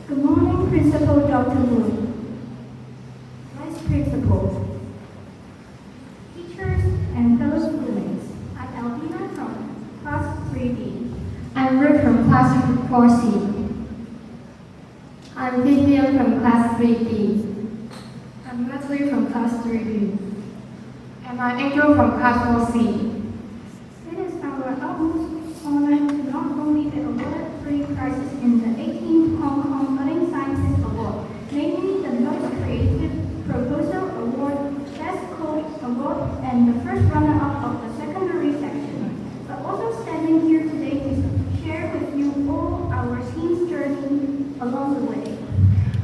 Good morning, Principal Dr. Moon, Vice Principal, teachers, and fellow students. I'm Albina from Class 3B. I'm Ruth from Class 4C. I'm Vivian from Class 3B. I'm Natalie from Class 3B. And I'm Angel from Class 4C. It is our utmost honor to not only be awarded 3 prizes in the 18th Hong Kong Budding Scientist Award, namely the Most Creative Proposal Award, Best Code Award, and the first runner-up of the secondary section, but also standing here today to share with you all our team's journey along the way.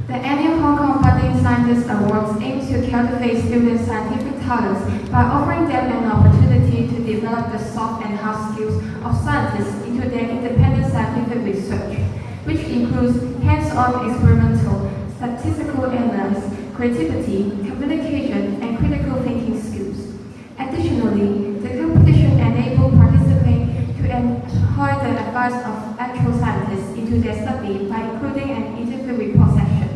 The annual Hong Kong Budding Scientist Awards aim to cultivate students' scientific talents by offering them an opportunity to develop the soft and hard skills of scientists into their independent scientific research, which includes hands-on experimental, statistical analysis, creativity, communication, and critical thinking skills. Additionally, the competition enables participants to employ the advice of actual scientists into their study by including an interview report section.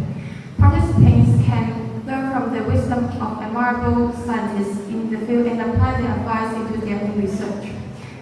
Participants can learn from the wisdom of admirable scientists in the field and apply their advice into their own research,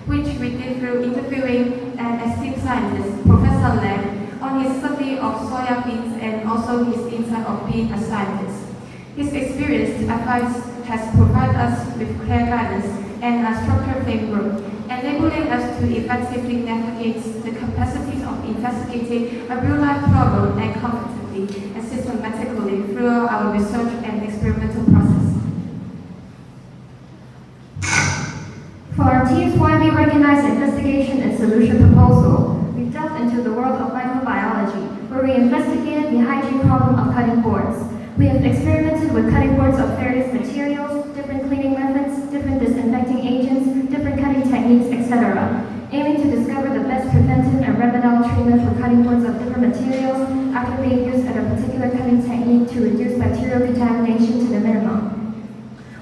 which we did through interviewing an esteemed scientist, Professor Lam, on his study of soya beans and also his insight of being a scientist. His experienced advice has provided us with clear guidance and a structured framework, enabling us to effectively navigate the complexities of investigating a real-life problem and confidently and systematically through our research and experimental process. For our team's widely recognized investigation and solution proposal, we delved into the world of microbiology, where we investigated the hygiene problem of cutting boards. We have experimented with cutting boards of various materials, different cleaning methods, different disinfecting agents, different cutting techniques, etc., aiming to discover the best preventive and remedial treatment for cutting boards of different materials after being used at a particular cutting technique to reduce bacterial contamination to the minimum.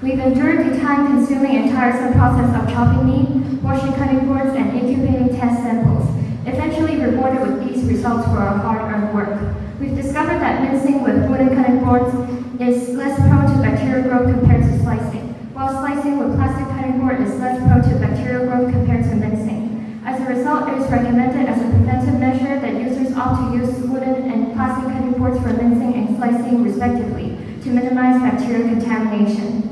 We've endured the time-consuming and tiresome process of chopping meat, washing cutting boards, and incubating test samples, eventually rewarded with these results for our hard-earned work. We've discovered that mincing with wooden cutting boards is less prone to bacterial growth compared to slicing, while slicing with plastic cutting board is less prone to bacterial growth compared to mincing. As a result, it is recommended as a preventive measure that users opt to use wooden and plastic cutting boards for mincing and slicing respectively to minimize bacterial contamination.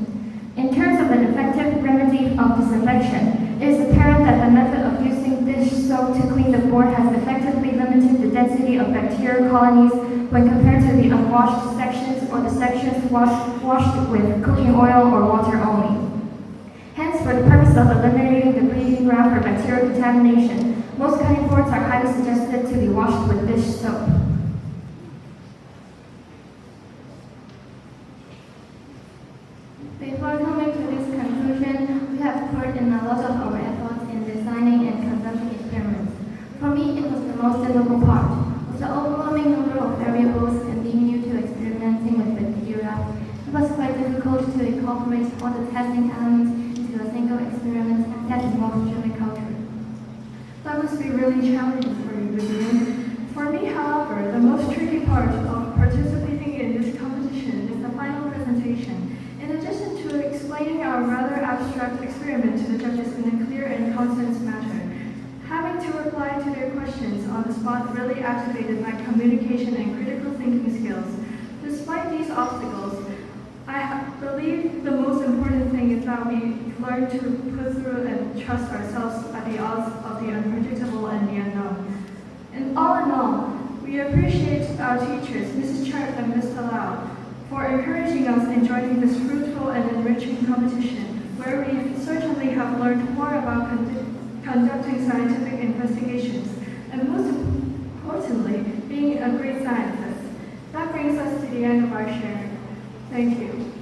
In terms of an effective remedy of disinfection, it is apparent that the method of using dish soap to clean the board has effectively limited the density of bacterial colonies when compared to the unwashed sections or the sections washed with cooking oil or water only. Hence, for the purpose of eliminating the breeding ground for bacterial contamination, most cutting boards are highly suggested to be washed with dish soap. Before coming to this conclusion, we have put in a lot of our efforts in designing and conducting experiments. For me, it was the most difficult part. With the overwhelming number of variables and being new to experimenting with bacteria, it was quite difficult to incorporate all the testing elements into a single experiment that involves human culture. That must be really challenging for you, Vivian. For me, however, the most tricky part of participating in this competition is the final presentation. In addition to explaining our rather abstract experiment to the judges in a clear and concise manner, having to reply to their questions on the spot really activated my communication and critical thinking skills. Despite these obstacles, I believe the most important thing is that we learn to put through and trust ourselves at the odds of the unpredictable and the unknown. And all in all, we appreciate our teachers, Mrs. Cheuk and Mr. Lau, for encouraging us in joining this fruitful and enriching competition, where we certainly have learned more about conducting scientific investigations, and most importantly, being a great scientist. That brings us to the end of our sharing. Thank you.